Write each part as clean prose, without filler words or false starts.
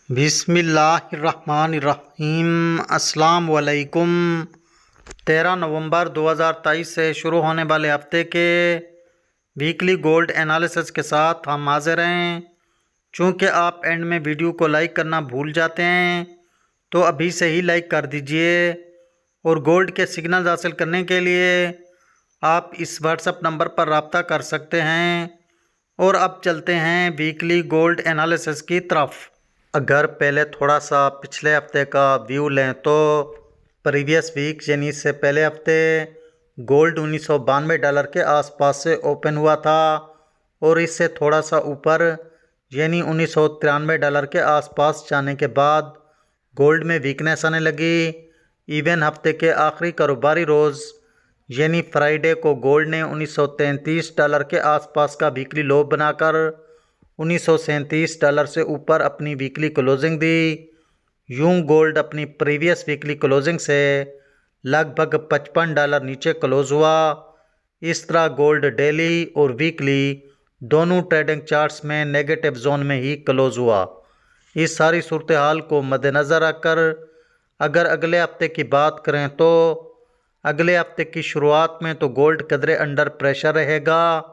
बिस्मिल्लाहिर्रहमानिर्रहीम। अस्सलाम वालेकुम। 13 नवंबर 2023 से शुरू होने वाले हफ्ते के वीकली गोल्ड एनालिसिस के साथ हम हाजिर हैं। चूँकि आप एंड में वीडियो को लाइक करना भूल जाते हैं तो अभी से ही लाइक कर दीजिए। और गोल्ड के सिग्नल हासिल करने के लिए आप इस व्हाट्सएप नंबर पर रब्ता कर सकते हैं। और अब चलते हैं वीकली गोल्ड एनालिसिस की तरफ। अगर पहले थोड़ा सा पिछले हफ्ते का व्यू लें तो प्रीवियस वीक यानी इससे पहले हफ्ते गोल्ड $1992 के आसपास से ओपन हुआ था और इससे थोड़ा सा ऊपर यानी $1993 के आसपास जाने के बाद गोल्ड में वीकनेस आने लगी। इवन हफ्ते के आखिरी कारोबारी रोज़ यानी फ्राइडे को गोल्ड ने $1933 के आसपास का वीकली लो बनाकर $1937 से ऊपर अपनी वीकली क्लोजिंग दी। यूं गोल्ड अपनी प्रीवियस वीकली क्लोजिंग से लगभग $55 नीचे क्लोज हुआ। इस तरह गोल्ड डेली और वीकली दोनों ट्रेडिंग चार्ट्स में नेगेटिव जोन में ही क्लोज हुआ। इस सारी सूरत हाल को मद्देनज़र रखकर अगर अगले हफ्ते की बात करें तो अगले हफ्ते की शुरुआत में तो गोल्ड कदरे अंडर प्रेशर रहेगा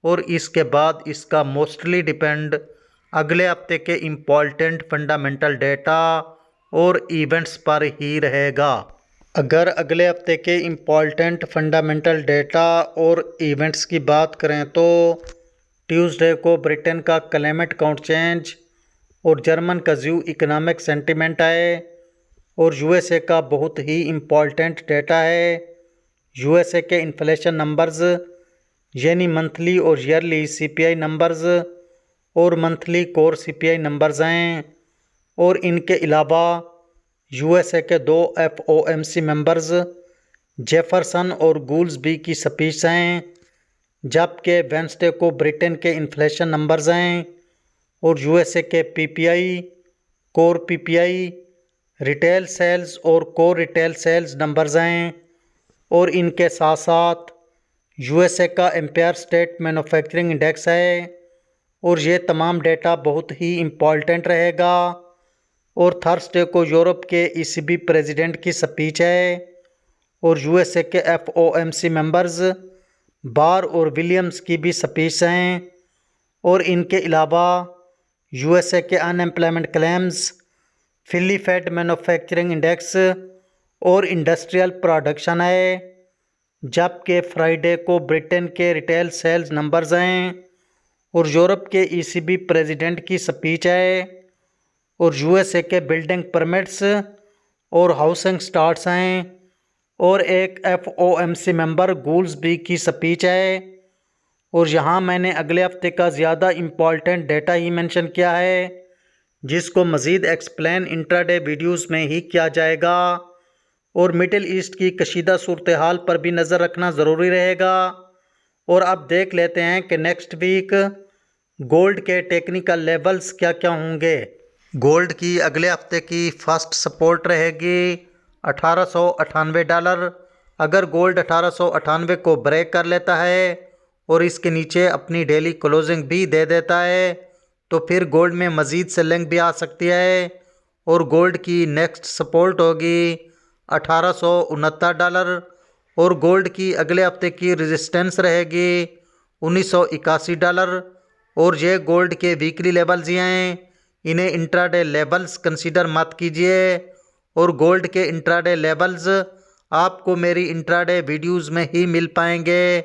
और इसके बाद इसका मोस्टली डिपेंड अगले हफ्ते के इम्पॉर्टेंट फंडामेंटल डेटा और इवेंट्स पर ही रहेगा। अगर अगले हफ्ते के इम्पॉर्टेंट फंडामेंटल डेटा और इवेंट्स की बात करें तो ट्यूसडे को ब्रिटेन का क्लाइमेट काउंट चेंज और जर्मन का ज्यू इकोनॉमिक सेंटिमेंट आए और यूएसए का बहुत ही इम्पॉर्टेंट डेटा है। यूएसए के इन्फ्लेशन नंबर्स यानी मंथली और ईयरली सीपीआई नंबर्स और मंथली कोर सीपीआई नंबर्स हैं। और इनके अलावा यूएसए के 2 एफओएमसी मेंबर्स जेफरसन और गूल्सबी की स्पीच हैं। जबकि वेंसडे को ब्रिटेन के इन्फ्लेशन नंबर्स हैं और यूएसए के PPI, core PPI, retail sales और कोर रिटेल सेल्स नंबर्स हैं। और इनके साथ साथ यूएसए का एम्पायर स्टेट मैन्युफैक्चरिंग इंडेक्स है और ये तमाम डेटा बहुत ही इम्पॉर्टेंट रहेगा। और थर्सडे को यूरोप के ईसीबी प्रेसिडेंट की स्पीच है और यूएसए के एफओएमसी मेंबर्स बार और विलियम्स की भी स्पीच हैं। और इनके अलावा यूएसए के unemployment claims, Philly Fed manufacturing index और इंडस्ट्रियल प्रोडक्शन है। जबकि फ्राइडे को ब्रिटेन के रिटेल सेल्स नंबर्स हैं और यूरोप के ईसीबी प्रेसिडेंट की स्पीच है और यूएसए के बिल्डिंग परमिट्स और हाउसिंग स्टार्ट्स हैं और एक एफओएमसी मेंबर गूल्सबी की स्पीच है। और यहाँ मैंने अगले हफ्ते का ज़्यादा इम्पॉर्टेंट डेटा ही मेंशन किया है जिसको मज़ीद एक्सप्लेन इंट्राडे वीडियोस में ही किया जाएगा। और मिडिल ईस्ट की कशीदा सूरत हाल पर भी नज़र रखना ज़रूरी रहेगा। और अब देख लेते हैं कि नेक्स्ट वीक गोल्ड के टेक्निकल लेवल्स क्या क्या होंगे। गोल्ड की अगले हफ्ते की फर्स्ट सपोर्ट रहेगी $1898। अगर गोल्ड 1898 को ब्रेक कर लेता है और इसके नीचे अपनी डेली क्लोजिंग भी दे देता है तो फिर गोल्ड में मज़ीद सेलिंग भी आ सकती है। और गोल्ड की नेक्स्ट सपोर्ट होगी $1869 और गोल्ड की अगले हफ्ते की रेजिस्टेंस रहेगी $1981। और ये गोल्ड के वीकली लेवल्स ही हैं, इन्हें इंट्राडे लेवल्स कंसीडर मत कीजिए। और गोल्ड के इंट्राडे लेवल्स आपको मेरी इंट्राडे वीडियोस में ही मिल पाएंगे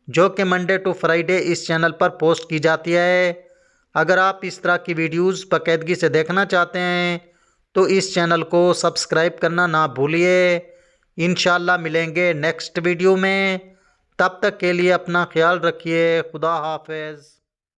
जो कि मंडे टू फ्राइडे इस चैनल पर पोस्ट की जाती है। अगर आप इस तरह की वीडियोस बाकायदगी से देखना चाहते हैं तो इस चैनल को सब्सक्राइब करना ना भूलिए। इंशाल्लाह मिलेंगे नेक्स्ट वीडियो में, तब तक के लिए अपना ख्याल रखिए। खुदा हाफिज़।